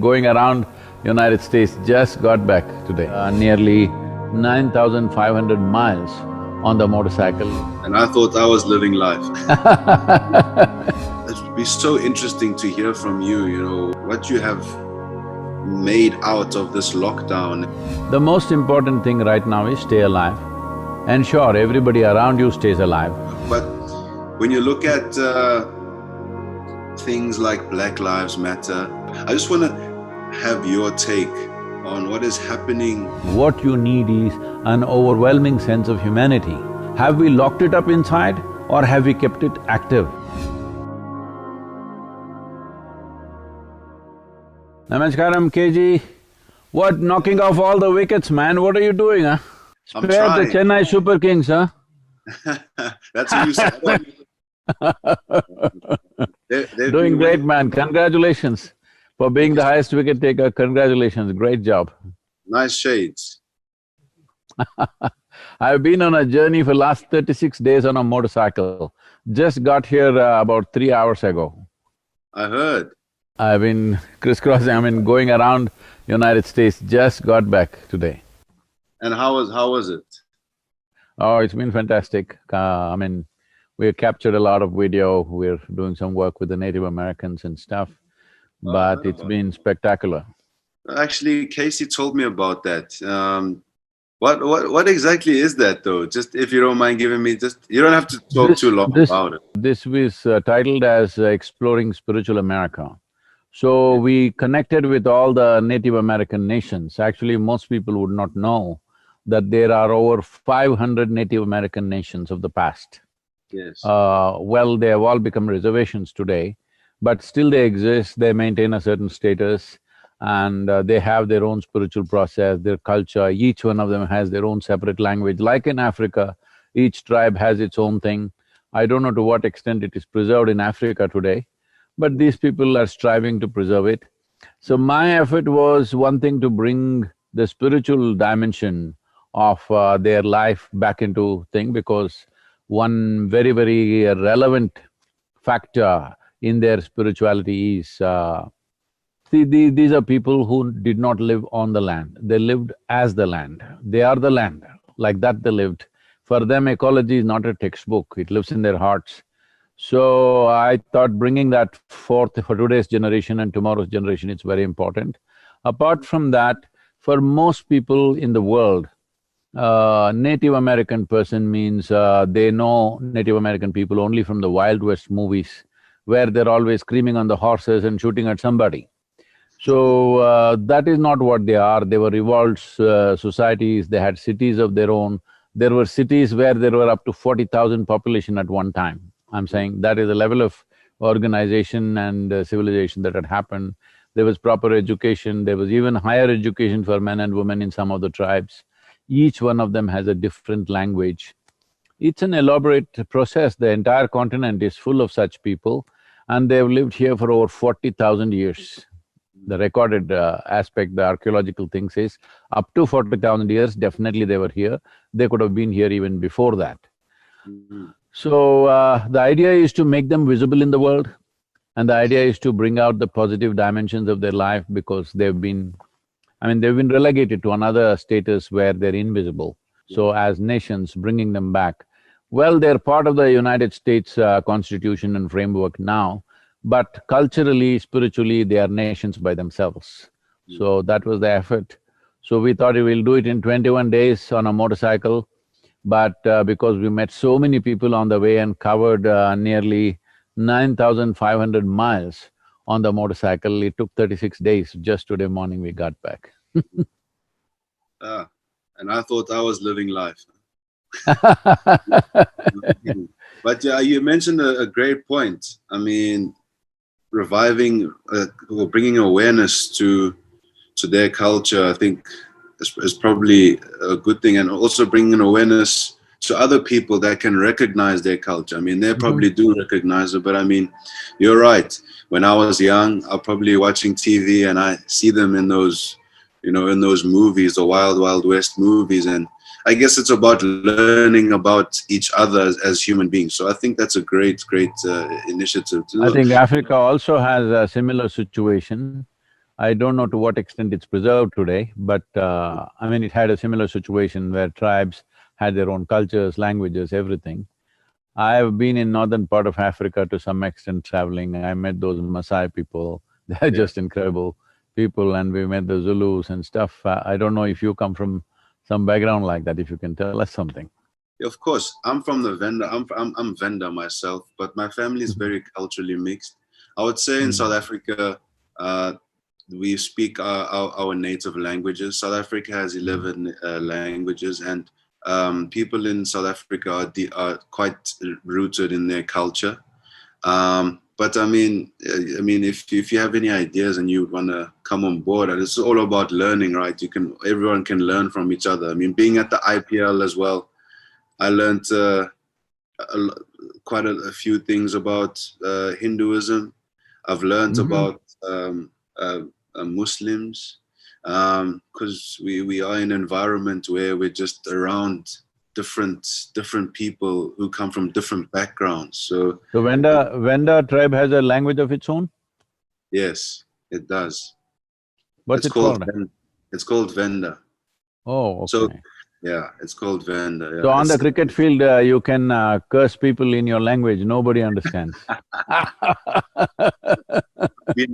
Going around United States, just got back today, nearly 9,500 miles on the motorcycle. And I thought I was living life. It would be so interesting to hear from you, what you have made out of this lockdown. The most important thing right now is stay alive. Ensure everybody around you stays alive. But when you look at things like Black Lives Matter, I just want to have your take on what is happening. What you need is an overwhelming sense of humanity. Have we locked it up inside or have we kept it active? Namaskaram, KG. What, knocking off all the wickets, man? What are you doing, huh? I'm Spare trying. the Chennai Super Kings, huh? That's what you said. They're Doing great, man. Congratulations for being the highest wicket taker. Congratulations, great job. Nice shades. I've been on a journey for last 36 days on a motorcycle. Just got here about 3 hours ago. I heard. I've been crisscrossing, going around United States, just got back today. And how was it? Oh, it's been fantastic. We captured a lot of video, we're doing some work with the Native Americans and stuff, but it's been spectacular. Actually, Casey told me about that. What exactly is that though? Just if you don't mind giving me you don't have to talk too long about it. This was titled as Exploring Spiritual America. So we connected with all the Native American nations. Actually, most people would not know that there are over 500 Native American nations of the past. Yes. Well, they have all become reservations today, but still they exist, they maintain a certain status, and they have their own spiritual process, their culture. Each one of them has their own separate language. Like in Africa, each tribe has its own thing. I don't know to what extent it is preserved in Africa today, but these people are striving to preserve it. So my effort was one thing, to bring the spiritual dimension of their life back into thing, because one very, very relevant factor in their spirituality is, these are people who did not live on the land, they lived as the land. They are the land, like that they lived. For them, ecology is not a textbook, it lives in their hearts. So I thought bringing that forth for today's generation and tomorrow's generation, it's very important. Apart from that, for most people in the world, Native American person means they know Native American people only from the Wild West movies, where they're always screaming on the horses and shooting at somebody. So that is not what they are. They were evolved societies, they had cities of their own. There were cities where there were up to 40,000 population at one time. I'm saying that is the level of organization and civilization that had happened. There was proper education, there was even higher education for men and women in some of the tribes. Each one of them has a different language. It's an elaborate process. The entire continent is full of such people, and they've lived here for over 40,000 years. The recorded aspect, the archaeological thing says, up to 40,000 years, definitely they were here. They could have been here even before that. So, the idea is to make them visible in the world, and the idea is to bring out the positive dimensions of their life, because they've been relegated to another status where they're invisible. So as nations, bringing them back. Well, they're part of the United States Constitution and framework now, but culturally, spiritually, they are nations by themselves. So that was the effort. So we thought we'll do it in 21 days on a motorcycle, but because we met so many people on the way and covered nearly 9,500 miles on the motorcycle, it took 36 days. Just today morning we got back. And I thought I was living life. But yeah, you mentioned a great point. Reviving or bringing awareness to their culture, I think is probably a good thing, and also bringing awareness to other people that can recognize their culture. They probably do recognize it, but you're right. When I was young, I was probably watching TV and I see them in those, in those movies, the Wild Wild West movies, and I guess it's about learning about each other as human beings. So I think that's a great initiative. I think Africa also has a similar situation. I don't know to what extent it's preserved today, but I mean, it had a similar situation where tribes had their own cultures, languages, everything. I have been in northern part of Africa to some extent traveling. I met those Maasai people, they're Yeah. just incredible people, and we met the Zulus and stuff. I don't know if you come from some background like that, if you can tell us something. Of course, I'm from the Venda. I'm Venda myself, but my family is Mhm. very culturally mixed. I would say in South Mm. Africa, uh, we speak our native languages. South Africa has Mm. 11 languages, and people in South Africa are quite rooted in their culture. But if you have any ideas and you want to come on board, and it's all about learning, right? Everyone can learn from each other. I mean, being at the IPL as well, I learned a, quite a few things about Hinduism. I've learned Mhm. about Muslims, because we are in an environment where we're just around different people who come from different backgrounds. So So Venda tribe has a language of its own? yes, it does. What's It's it called called? it's called Venda. Oh, So okay. yeah, it's called Venda. So Yeah, on the it's cricket field, you can curse people in your language, nobody understands.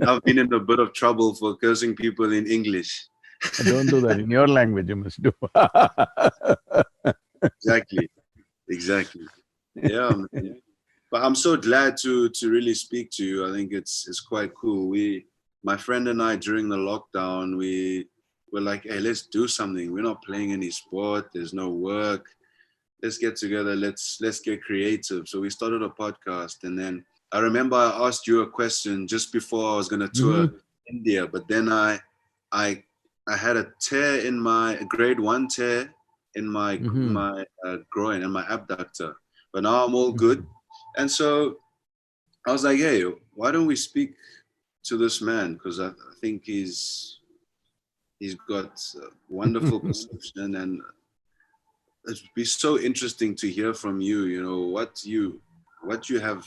I've been in a bit of trouble for cursing people in English. Don't do that, in your language you must do. Exactly, exactly. Yeah, man. But I'm so glad to really speak to you. I think it's quite cool. My friend and I during the lockdown, we were like, hey, let's do something. We're not playing any sport. There's no work. Let's get together. Let's get creative. So we started a podcast, and then I remember I asked you a question just before I was gonna tour Mhm. India, but then I I had a tear in my grade 1 tear in Mhm. my groin and my abductor, but now I'm all good. Mhm. And so I was like, hey, why don't we speak to this man? Because I think he's got wonderful perception, and it'd be so interesting to hear from you. You know what you have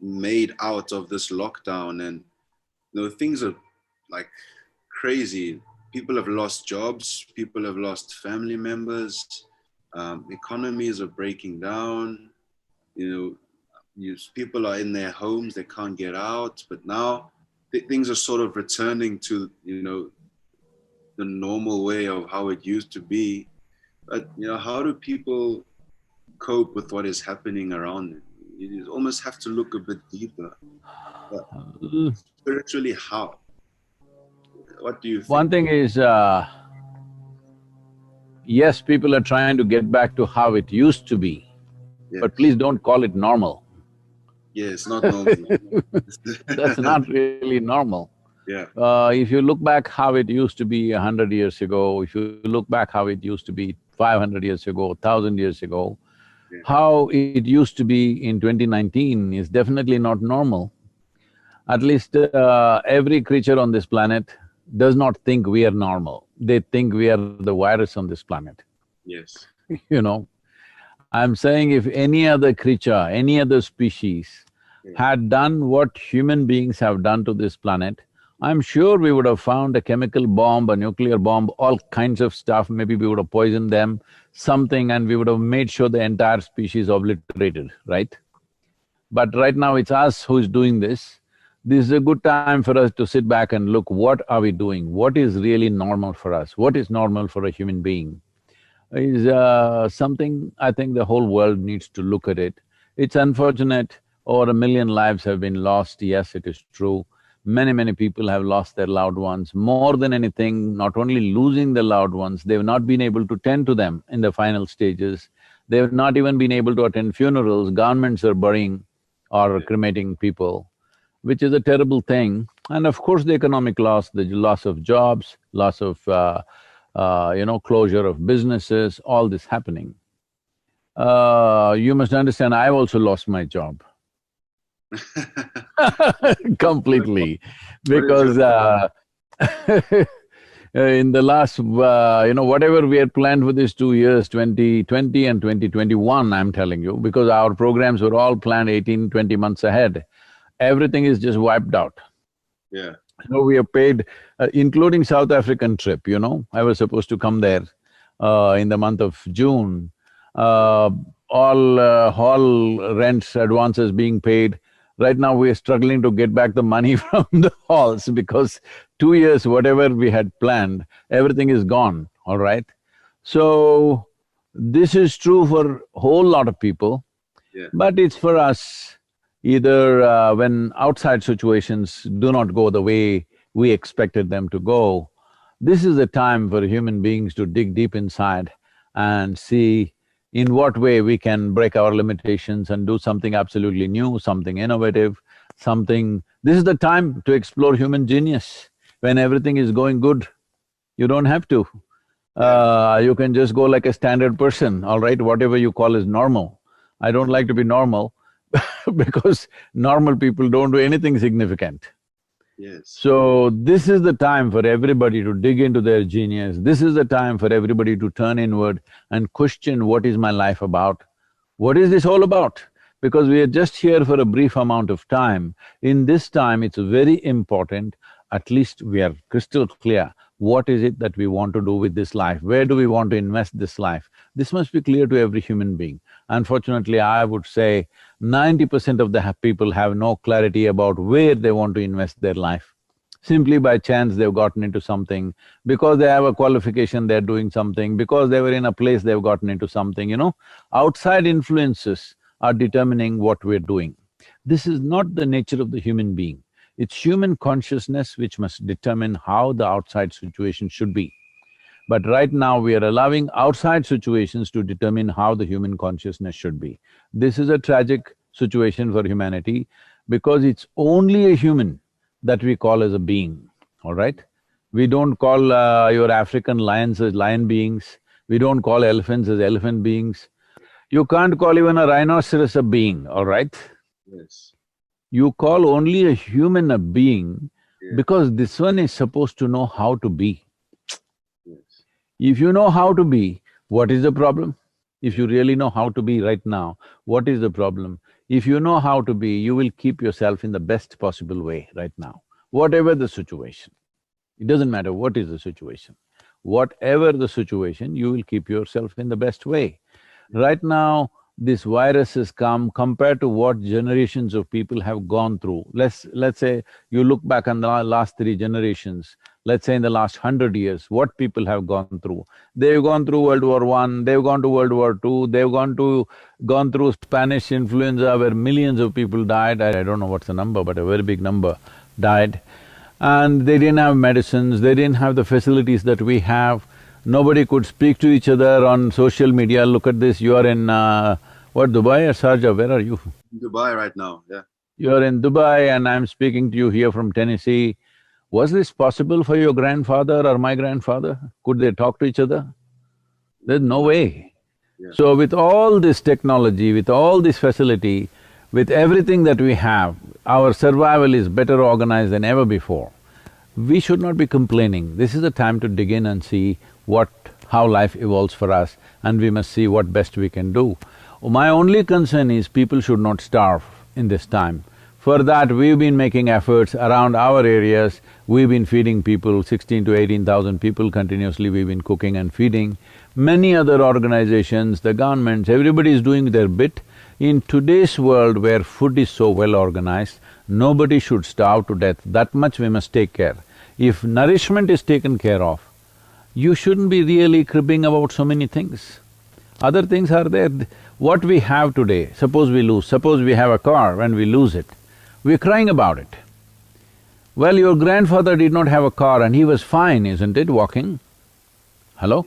made out of this lockdown, and things are like crazy. People have lost jobs. People have lost family members. Economies are breaking down. You know, people are in their homes, they can't get out, but now things are sort of returning to the normal way of how it used to be. But how do people cope with what is happening around them? You almost have to look a bit deeper. But spiritually, how? What do you One think? thing is, yes, people are trying to get back to how it used to be, but please Yes. don't call it normal. Yeah, it's not normal. That's not really normal. Yeah. If you look back how it used to be 100 years ago, if you look back how it used to be 500 years ago, 1,000 years ago, Yeah. how it used to be in 2019 is definitely not normal. At least every creature on this planet does not think we are normal. They think we are the virus on this planet, Yes. you know. I'm saying if any other creature, any other species Yeah. had done what human beings have done to this planet, I'm sure we would have found a chemical bomb, a nuclear bomb, all kinds of stuff. Maybe we would have poisoned them, something, and we would have made sure the entire species obliterated, right? But right now it's us who's doing this. This is a good time for us to sit back and look, what are we doing? What is really normal for us? What is normal for a human being? Is something I think the whole world needs to look at it. It's unfortunate, over 1 million lives have been lost, yes, it is true. Many people have lost their loved ones. More than anything, not only losing their loved ones, they've not been able to tend to them in the final stages. They've not even been able to attend funerals. Governments are burying or Yeah. cremating people, which is a terrible thing. And of course, the economic loss, the loss of jobs, loss of closure of businesses, all this happening. You must understand, I've also lost my job completely What is your because in the last, whatever we had planned for these 2 years, 2020 and 2021, I'm telling you, because our programs were all planned 18, 20 months ahead, everything is just wiped out. Yeah. No, we have paid, including South African trip, I was supposed to come there in the month of June. Uh, all hall rents, advances being paid. Right now we are struggling to get back the money from the halls because 2 years, whatever we had planned, everything is gone, all right? So, this is true for a whole lot of people, Yeah. but it's for us, either when outside situations do not go the way we expected them to go, this is the time for human beings to dig deep inside and see in what way we can break our limitations and do something absolutely new, something innovative, something… This is the time to explore human genius. When everything is going good, you don't have to. You can just go like a standard person, all right, whatever you call is normal. I don't like to be normal because normal people don't do anything significant. Yes. So, this is the time for everybody to dig into their genius. This is the time for everybody to turn inward and question, what is my life about? What is this all about? Because we are just here for a brief amount of time. In this time, it's very important, at least we are crystal clear, what is it that we want to do with this life? Where do we want to invest this life? This must be clear to every human being. Unfortunately, I would say 90% of the people have no clarity about where they want to invest their life. Simply by chance they've gotten into something, because they have a qualification they're doing something, because they were in a place they've gotten into something. Outside influences are determining what we're doing. This is not the nature of the human being. It's human consciousness which must determine how the outside situation should be. But right now we are allowing outside situations to determine how the human consciousness should be. This is a tragic situation for humanity because it's only a human that we call as a being, all right? We don't call your African lions as lion beings, we don't call elephants as elephant beings. You can't call even a rhinoceros a being, all right? Yes. You call only a human a being Yeah. because this one is supposed to know how to be. Yes. If you know how to be, what is the problem? If you really know how to be right now, what is the problem? If you know how to be, you will keep yourself in the best possible way right now, whatever the situation. It doesn't matter what is the situation. Whatever the situation, you will keep yourself in the best way. Right now, this virus has come compared to what generations of people have gone through. Let's say you look back on the last 3 generations, let's say in the last 100 years, what people have gone through. They've gone through World War I, they've gone to World War II, they've gone through Spanish influenza where millions of people died. I don't know what's the number, but a very big number died. And they didn't have medicines, they didn't have the facilities that we have. Nobody could speak to each other on social media. Look at this, you are in what, Dubai or Sharjah, where are you? Dubai right now, yeah. You are in Dubai and I'm speaking to you here from Tennessee. Was this possible for your grandfather or my grandfather? Could they talk to each other? There's no way. Yeah. So with all this technology, with all this facility, with everything that we have, our survival is better organized than ever before. We should not be complaining. This is the time to dig in and see how life evolves for us, and we must see what best we can do. My only concern is people should not starve in this time. For that, we've been making efforts around our areas, we've been feeding people, 16 to 18,000 people continuously we've been cooking and feeding. Many other organizations, the governments, everybody is doing their bit. In today's world where food is so well organized, nobody should starve to death, that much we must take care. If nourishment is taken care of, you shouldn't be really cribbing about so many things. Other things are there. What we have today, suppose we lose, suppose we have a car and we lose it, we're crying about it. Well, your grandfather did not have a car and he was fine, isn't it, walking? Hello?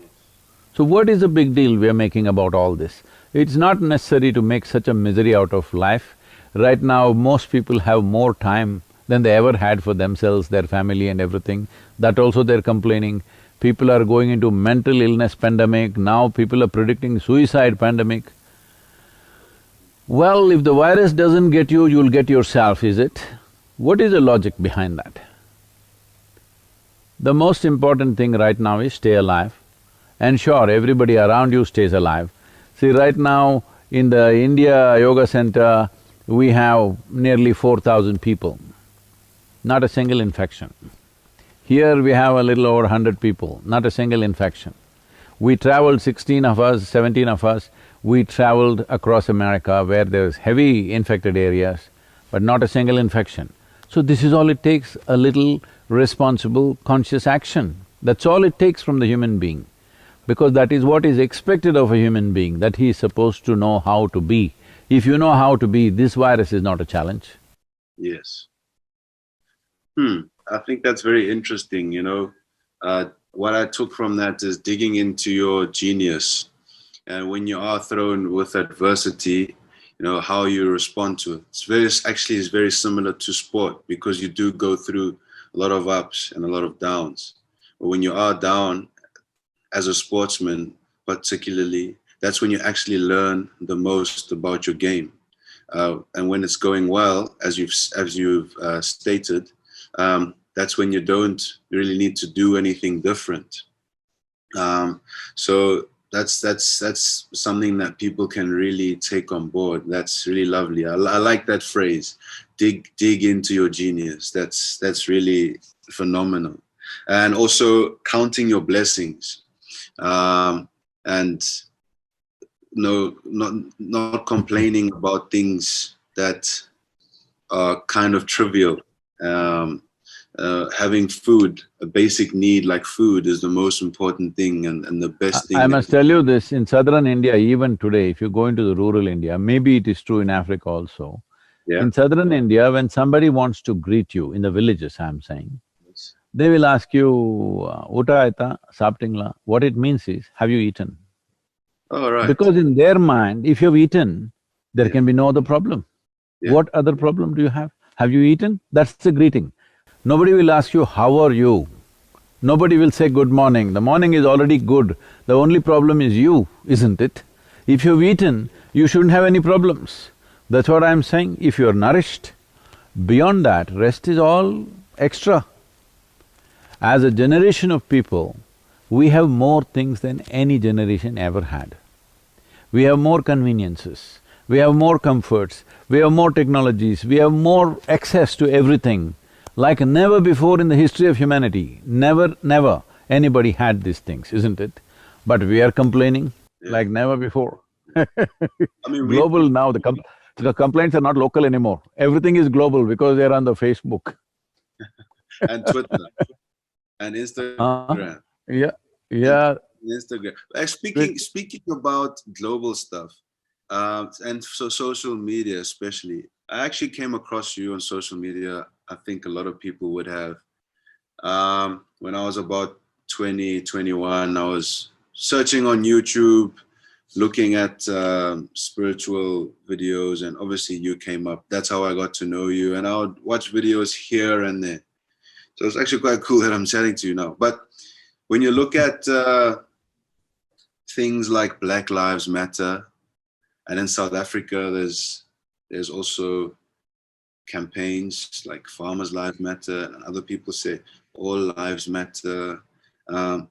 So what is the big deal we are making about all this? It's not necessary to make such a misery out of life. Right now, most people have more time than they ever had for themselves, their family and everything. That also they're complaining. People are going into mental illness pandemic, now people are predicting suicide pandemic. Well, if the virus doesn't get you, you'll get yourself, is it? What is the logic behind that? The most important thing right now is stay alive. Ensure everybody around you stays alive. See, right now in the India Yoga Center, we have nearly 4,000 people, not a single infection. Here we have a little over 100 people, not a single infection. We traveled, 16 of us, 17 of us, we traveled across America where there's heavy infected areas, but not a single infection. So this is all it takes, a little responsible, conscious action. That's all it takes from the human being, because that is what is expected of a human being, that he is supposed to know how to be. If you know how to be, this virus is not a challenge. Yes. I think that's very interesting, you know. What I took from that is digging into your genius. And when you are thrown with adversity, you know, how you respond to it. It's very similar to sport, because you do go through a lot of ups and a lot of downs. But when you are down, as a sportsman particularly, that's when you actually learn the most about your game. And when it's going well, as you've stated, that's when you don't really need to do anything different. So that's something that people can really take on board. That's really lovely. I like that phrase, dig into your genius. That's really phenomenal. And also counting your blessings, and not complaining about things that are kind of trivial. Having food, a basic need like food, is the most important thing and the best thing. I must tell you this, in southern India, even today, if you go into the rural India, maybe it is true in Africa also. Yeah. In southern India, when somebody wants to greet you, in the villages I'm saying, they will ask you, "Uta aita, saptingla." What it means is, have you eaten? Oh, right. Because in their mind, if you've eaten, there can be no other problem. Yeah. What other problem do you have? Have you eaten? That's the greeting. Nobody will ask you, how are you? Nobody will say good morning. The morning is already good. The only problem is you, isn't it? If you've eaten, you shouldn't have any problems. That's what I'm saying. If you're nourished, beyond that, rest is all extra. As a generation of people, we have more things than any generation ever had. We have more conveniences, we have more comforts, we have more technologies, we have more access to everything. Like never before in the history of humanity, never anybody had these things, isn't it? But we are complaining like never before. I mean, Global now, the complaints are not local anymore. Everything is global because they're on the Facebook. and Twitter and Instagram. Yeah. Instagram. Speaking about global stuff, and so social media especially, I actually came across you on social media. I think a lot of people would have. When I was about 20, 21, I was searching on YouTube, looking at spiritual videos, and obviously you came up. That's how I got to know you, and I would watch videos here and there. So it's actually quite cool that I'm chatting to you now. But when you look at things like Black Lives Matter, and in South Africa, there's also campaigns like Farmers' Lives Matter, and other people say all lives matter.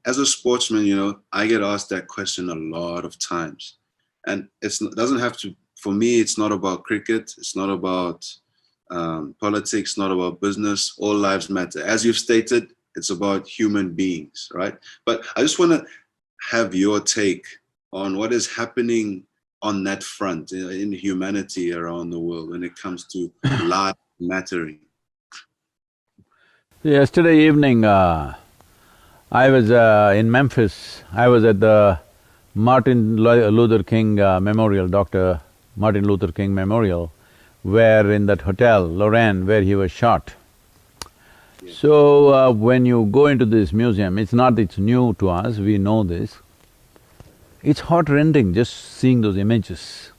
As a sportsman, you know, I get asked that question a lot of times, and it doesn't have to. For me, it's not about cricket. It's not about politics. Not about business. All lives matter. As you've stated, it's about human beings, right? But I just want to have your take on what is happening on that front in humanity around the world when it comes to life mattering. Yesterday evening, I was in Memphis. I was at the Martin Luther King Memorial, Dr. Martin Luther King Memorial, where in that hotel, Lorraine, where he was shot. Yeah. So, when you go into this museum, it's not… it's new to us, we know this. It's heart-rending just seeing those images.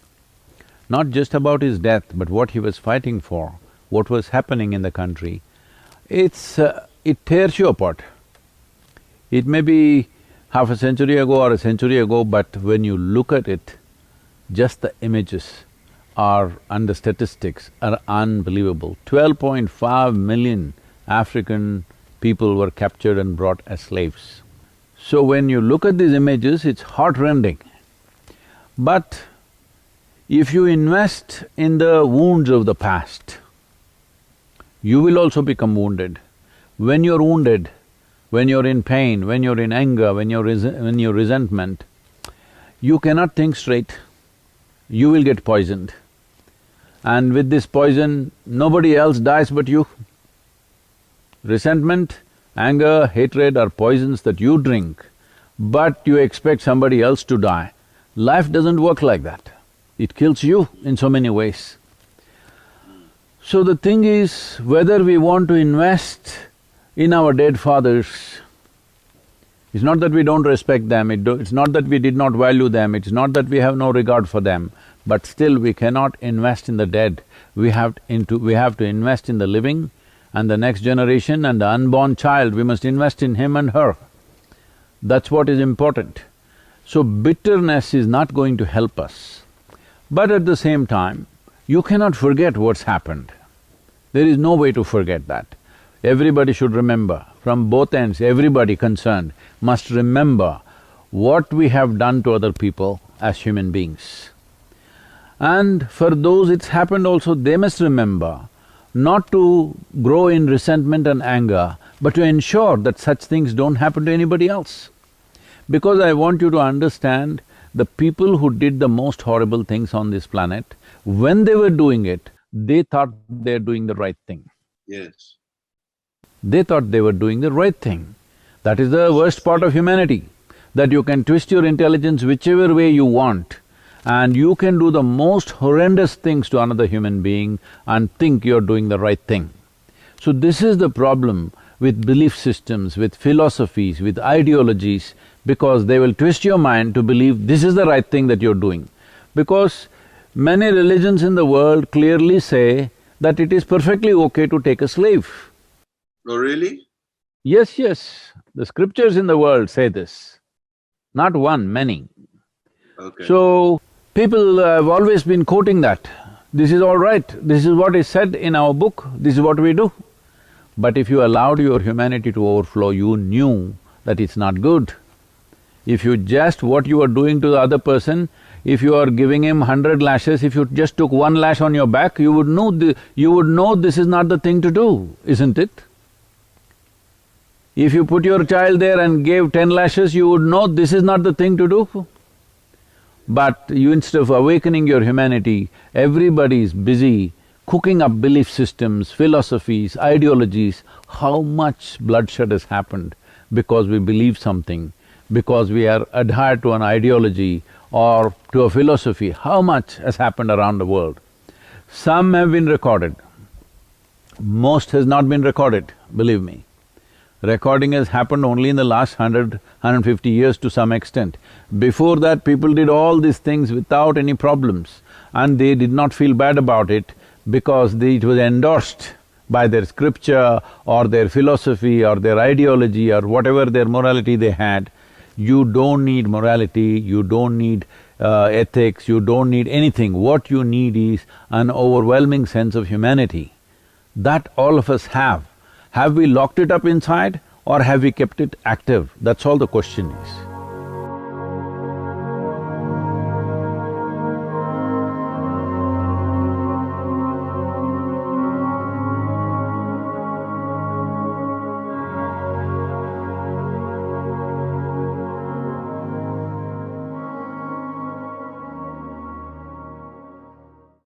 Not just about his death, but what he was fighting for, what was happening in the country. It tears you apart. It may be half a century ago or a century ago, but when you look at it, just the images are… and the statistics are unbelievable. 12.5 million African people were captured and brought as slaves. So when you look at these images, it's heart-rending. But if you invest in the wounds of the past, you will also become wounded. When you're wounded, when you're in pain, when you're in anger, when you're resentment, you cannot think straight. You will get poisoned. And with this poison, nobody else dies but you. Resentment, anger, hatred are poisons that you drink, but you expect somebody else to die. Life doesn't work like that. It kills you in so many ways. So the thing is, whether we want to invest in our dead fathers, it's not that we don't respect them, it's not that we did not value them, it's not that we have no regard for them, but still we cannot invest in the dead. We have to invest in the living and the next generation and the unborn child, we must invest in him and her. That's what is important. So bitterness is not going to help us. But at the same time, you cannot forget what's happened. There is no way to forget that. Everybody should remember, from both ends, everybody concerned must remember what we have done to other people as human beings. And for those it's happened also, they must remember not to grow in resentment and anger, but to ensure that such things don't happen to anybody else. Because I want you to understand, the people who did the most horrible things on this planet, when they were doing it, they thought they're doing the right thing. Yes. They thought they were doing the right thing. That is the worst part of humanity, that you can twist your intelligence whichever way you want, and you can do the most horrendous things to another human being and think you're doing the right thing. So this is the problem with belief systems, with philosophies, with ideologies, because they will twist your mind to believe this is the right thing that you're doing. Because many religions in the world clearly say that it is perfectly okay to take a slave. Oh, really? Yes, yes, the scriptures in the world say this. Not one, many. Okay. So, people have always been quoting that. This is all right, this is what is said in our book, this is what we do. But if you allowed your humanity to overflow, you knew that it's not good. If you just… what you are doing to the other person, if you are giving him 100 lashes, if you just took one lash on your back, you would know this is not the thing to do, isn't it? If you put your child there and gave 10 lashes, you would know this is not the thing to do. But you, instead of awakening your humanity, everybody is busy cooking up belief systems, philosophies, ideologies. How much bloodshed has happened because we believe something, because we are adhered to an ideology or to a philosophy, how much has happened around the world. Some have been recorded, most has not been recorded, believe me. Recording has happened only in the last 150 years to some extent. Before that, people did all these things without any problems, and they did not feel bad about it because it was endorsed by their scripture or their philosophy or their ideology or whatever their morality they had. You don't need morality, you don't need ethics, you don't need anything. What you need is an overwhelming sense of humanity. That all of us have. Have we locked it up inside or have we kept it active? That's all the question is.